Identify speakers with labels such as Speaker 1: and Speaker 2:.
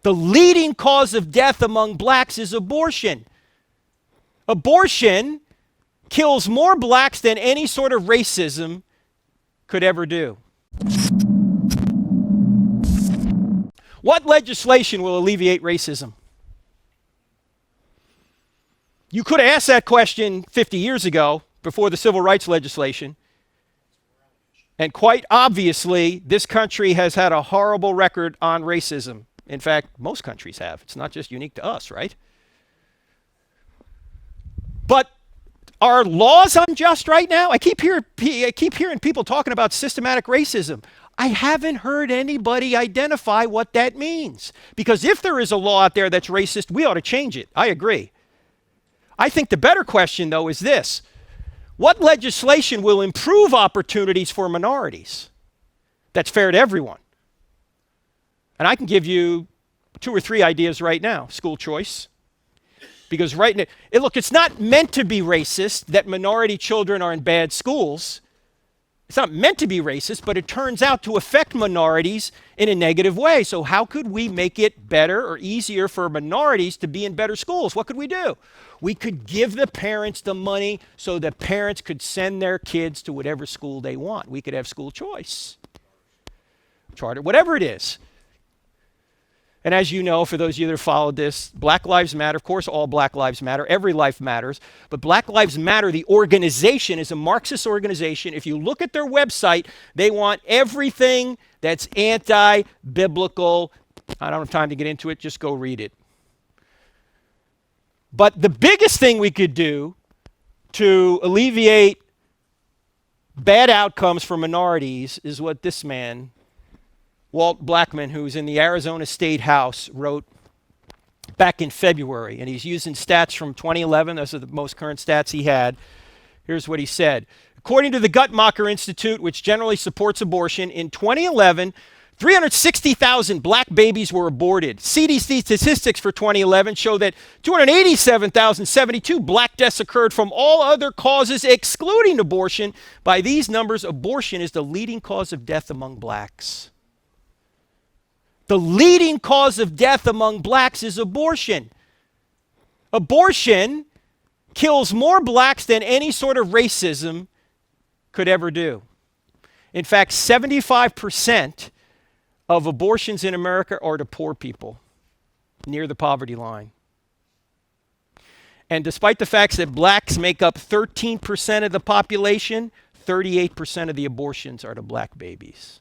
Speaker 1: The leading cause of death among blacks is abortion. Abortion kills more blacks than any sort of racism could ever do. What legislation will alleviate racism? You could have asked that question 50 years ago, before the civil rights legislation. And quite obviously, this country has had a horrible record on racism. In fact, most countries have. It's not just unique to us, right? But are laws unjust right now? I keep hearing people talking about systematic racism. I haven't heard anybody identify what that means. Because if there is a law out there that's racist, we ought to change it. I agree. I think the better question, though, is this. What legislation will improve opportunities for minorities that's fair to everyone? And I can give you 2 or 3 ideas right now. School choice. Because right now, look, it's not meant to be racist that minority children are in bad schools. It's not meant to be racist, but it turns out to affect minorities in a negative way. So how could we make it better or easier for minorities to be in better schools? What could we do? We could give the parents the money so the parents could send their kids to whatever school they want. We could have school choice, charter, whatever it is. And as you know, for those of you that have followed this, Black Lives Matter, of course, all Black Lives Matter, every life matters. But Black Lives Matter, the organization, is a Marxist organization. If you look at their website, they want everything that's anti-biblical. I don't have time to get into it. Just go read it. But the biggest thing we could do to alleviate bad outcomes for minorities is what this man, Walt Blackman, who's in the Arizona State House, wrote back in February. And he's using stats from 2011. Those are the most current stats he had. Here's what he said. According to the Guttmacher Institute, which generally supports abortion, in 2011, 360,000 black babies were aborted. CDC statistics for 2011 show that 287,072 black deaths occurred from all other causes excluding abortion. By these numbers, abortion is the leading cause of death among blacks. The leading cause of death among blacks is abortion. Abortion kills more blacks than any sort of racism could ever do. In fact, 75% of abortions in America are to poor people near the poverty line. And despite the fact that blacks make up 13% of the population, 38% of the abortions are to black babies.